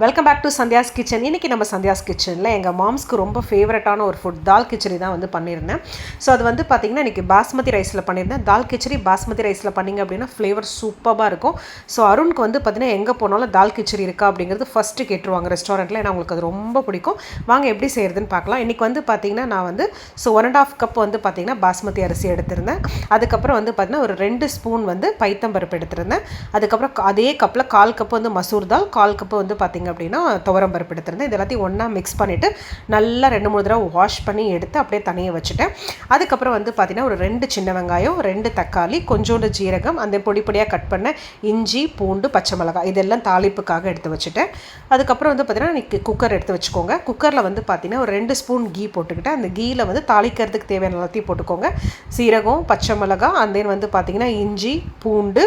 Welcome back to Sandhya's kitchen. இன்றைக்கி நம்ம சந்தியாஸ் கிச்சனில் எங்கள் மாம்ஸ்க்கு ரொம்ப ஃபேவரட்டான ஒரு ஃபுட் தால் கிச்சடி தான் வந்து பண்ணியிருந்தேன். ஸோ அது வந்து பார்த்திங்கன்னா இன்றைக்கி பாஸ்மதி ரைஸில் பண்ணியிருந்தேன். தால் கிச்சடி பாஸ்மதி ரைஸில் பண்ணிங்க அப்படின்னா ஃப்ளேவர் சூப்பராக இருக்கும். ஸோ அருணுக்கு வந்து பார்த்திங்கன்னா எங்கே போனாலும் தால் கிச்சடி இருக்கா அப்படிங்கிறது ஃபஸ்ட்டு கேட்டுருவாங்க ரெஸ்டாரண்ட்டில். ஏன்னா அவங்களுக்கு அது ரொம்ப பிடிக்கும். வாங்க எப்படி செய்கிறதுன்னு பார்க்கலாம். இன்றைக்கி வந்து பார்த்திங்கன்னா நான் வந்து 1.5 கப் வந்து பார்த்திங்கன்னா பாஸ்மதி அரிசி எடுத்திருந்தேன். அதுக்கப்புறம் வந்து பார்த்திங்கன்னா ஒரு 2 ஸ்பூன் வந்து பைத்தம்பருப்பு எடுத்திருந்தேன். அதுக்கப்புறம் அதே கப்பில் 1/4 கப் வந்து மசூர் தால், 1/4 கப்பு வந்து பார்த்திங்க அப்படின்னா துவரம் பருப்பு எடுத்திருந்தேன். இது எல்லாத்தையும் ஒன்றா மிக்ஸ் பண்ணிவிட்டு நல்லா 2-3 தடவை வாஷ் பண்ணி எடுத்து அப்படியே தனியாக வச்சுட்டேன். அதுக்கப்புறம் வந்து பார்த்திங்கன்னா ஒரு 2 சின்ன வெங்காயம், 2 தக்காளி, கொஞ்சோண்டு ஜீரகம், அந்த பொடி பொடியாக கட் பண்ண இஞ்சி, பூண்டு, பச்சை மிளகாய் இதெல்லாம் தாளிப்புக்காக எடுத்து வச்சுட்டேன். அதுக்கப்புறம் வந்து பார்த்திங்கன்னா இன்றைக்கி குக்கர் எடுத்து வச்சுக்கோங்க. குக்கரில் வந்து பார்த்திங்கன்னா ஒரு 2 ஸ்பூன் கீ போட்டுக்கிட்டேன். அந்த கீயில் வந்து தாளிக்கிறதுக்கு தேவையான எல்லாத்தையும் போட்டுக்கோங்க. சீரகம், பச்சை மிளகாய், அந்த வந்து பார்த்திங்கன்னா இஞ்சி, பூண்டு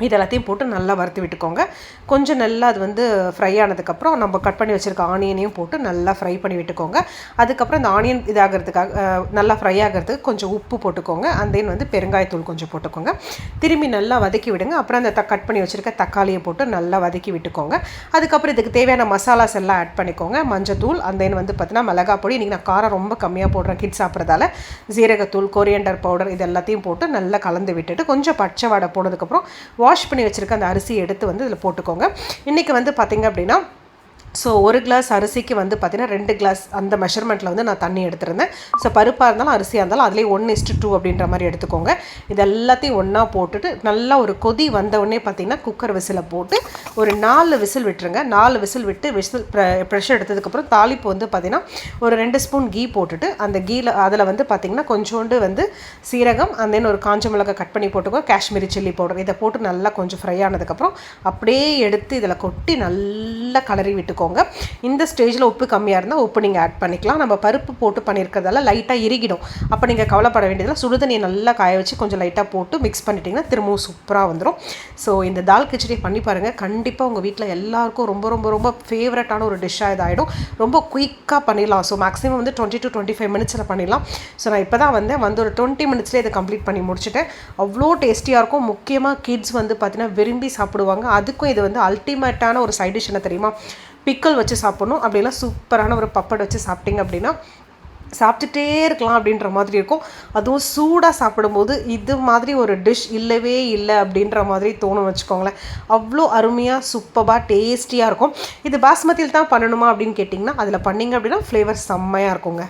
இதெல்லாத்தையும் போட்டு நல்லா வறுத்து விட்டுக்கோங்க. கொஞ்சம் நல்லா அது வந்து ஃப்ரை ஆனதுக்கப்புறம் நம்ம கட் பண்ணி வச்சுருக்க ஆனியனையும் போட்டு நல்லா ஃப்ரை பண்ணி விட்டுக்கோங்க. அதுக்கப்புறம் இந்த ஆனியன் இதாகிறதுக்காக நல்லா ஃப்ரை ஆகிறதுக்கு கொஞ்சம் உப்பு போட்டுக்கோங்க. அந்த வந்து பெருங்காயத்தூள் கொஞ்சம் போட்டுக்கோங்க. திரும்பி நல்லா வதக்கி விடுங்க. அப்புறம் அந்த கட் பண்ணி வச்சுருக்க தக்காளியை போட்டு நல்லா வதக்கி விட்டுக்கோங்க. அதுக்கப்புறம் இதுக்கு தேவையான மசாலாஸ் எல்லாம் ஆட் பண்ணிக்கோங்க. மஞ்சத்தூள், அந்த வந்து பார்த்தீங்கன்னா மிளகாய் பொடி, இன்றைக்கி நான் காரம் ரொம்ப கம்மியாக போடுறேன் கிட்ஸ் சாப்பிட்றதால, ஜீரகத்தூள், கொரியண்டர் பவுடர் இது எல்லாத்தையும் போட்டு நல்லா கலந்து விட்டுட்டு கொஞ்சம் பச்சை வாடை போனதுக்கப்புறம் வாஷ் பண்ணி வச்சுருக்க அந்த அரிசியை எடுத்து வந்து இதில் போட்டுக்கோங்க. இன்றைக்கி வந்து பார்த்திங்க அப்படின்னா 1 கிளாஸ் அரிசிக்கு வந்து பார்த்திங்கன்னா 2 கிளாஸ் அந்த மெஷர்மெண்ட்டில் வந்து நான் தண்ணி எடுத்துருந்தேன். ஸோ பருப்பாக இருந்தாலும் அரிசியாக இருந்தாலும் அதிலே 1:2 அப்படின்ற மாதிரி எடுத்துக்கோங்க. இது எல்லாத்தையும் ஒன்றா போட்டுட்டு நல்லா ஒரு கொதி வந்தவுடனே பார்த்திங்கன்னா குக்கர் விசிலை போட்டு ஒரு 4 விசில் விட்டுருங்க. 4 விசில் விட்டு ப்ரெஷர் எடுத்ததுக்கப்புறம் தாளிப்பு வந்து பார்த்திங்கன்னா ஒரு 2 ஸ்பூன் கீ போட்டுட்டு அந்த கீயில் அதில் வந்து பார்த்திங்கன்னா கொஞ்சோண்டு வந்து சீரகம், அந்த ஒரு காஞ்ச மிளகாய் கட் பண்ணி போட்டுக்கோ, காஷ்மீரி சில்லி பவுடர் இதை போட்டு நல்லா கொஞ்சம் ஃப்ரை ஆனதுக்கப்புறம் அப்படியே எடுத்து இதில் கொட்டி நல்லா கலரி விட்டுக்கோங்க. இந்த ஸ்டேஜில் உப்பு கம்மியாக இருந்தால் உப்பு நீங்கள் ஆட் பண்ணிக்கலாம். நம்ம பருப்பு போட்டு பண்ணியிருக்கிறதால லைட்டாக இறுகிடும். அப்போ நீங்கள் கவலைப்பட வேண்டியதில்லை. சுடுதண்ணியை நல்லா காய வச்சு கொஞ்சம் லைட்டாக போட்டு மிக்ஸ் பண்ணிட்டீங்கன்னா திரும்பவும் சூப்பராக வந்துடும். ஸோ இந்த தால் கிச்சடி பண்ணி பாருங்கள். கண்டிப்பாக உங்கள் வீட்டில் எல்லாருக்கும் ரொம்ப ரொம்ப ரொம்ப ஃபேவரட்டான ஒரு டிஷ்ஷாக இதாகிடும். ரொம்ப குயிக்காக பண்ணிடலாம். ஸோ மேக்ஸிமம் வந்து 20 to 25 மினிட்ஸில் பண்ணிடலாம். ஸோ நான் இப்போ தான் வந்து ஒரு 20 மினிட்ஸ்லேயே இதை கம்ப்ளீட் பண்ணி முடிச்சுட்டேன். அவ்வளோ டேஸ்டியாக இருக்கும். முக்கியமாக கிட்ஸ் வந்து பார்த்திங்கன்னா விரும்பி சாப்பிடுவாங்க. அதுக்கும் இது வந்து அல்டிமேட்டான ஒரு சைட் டிஷ் என்ன தெரியுமா? பிக்கல் வச்சு சாப்பிட்ணும். அப்படிலாம் சூப்பரான ஒரு பப்பட் வச்சு சாப்பிட்டிங்க அப்படின்னா சாப்பிட்டுட்டே இருக்கலாம் அப்படின்ற மாதிரி இருக்கும். அதுவும் சூடாக சாப்பிடும்போது இது மாதிரி ஒரு டிஷ் இல்லவே இல்லை அப்படின்ற மாதிரி தோணும் வச்சுக்கோங்களேன். அவ்வளோ அருமையாக சூப்பராக டேஸ்டியாக இருக்கும். இது பாஸ்மதியில் தான் பண்ணணுமா அப்படின்னு கேட்டிங்கன்னா அதில் பண்ணிங்க அப்படின்னா ஃப்ளேவர் செம்மையாக இருக்குங்க.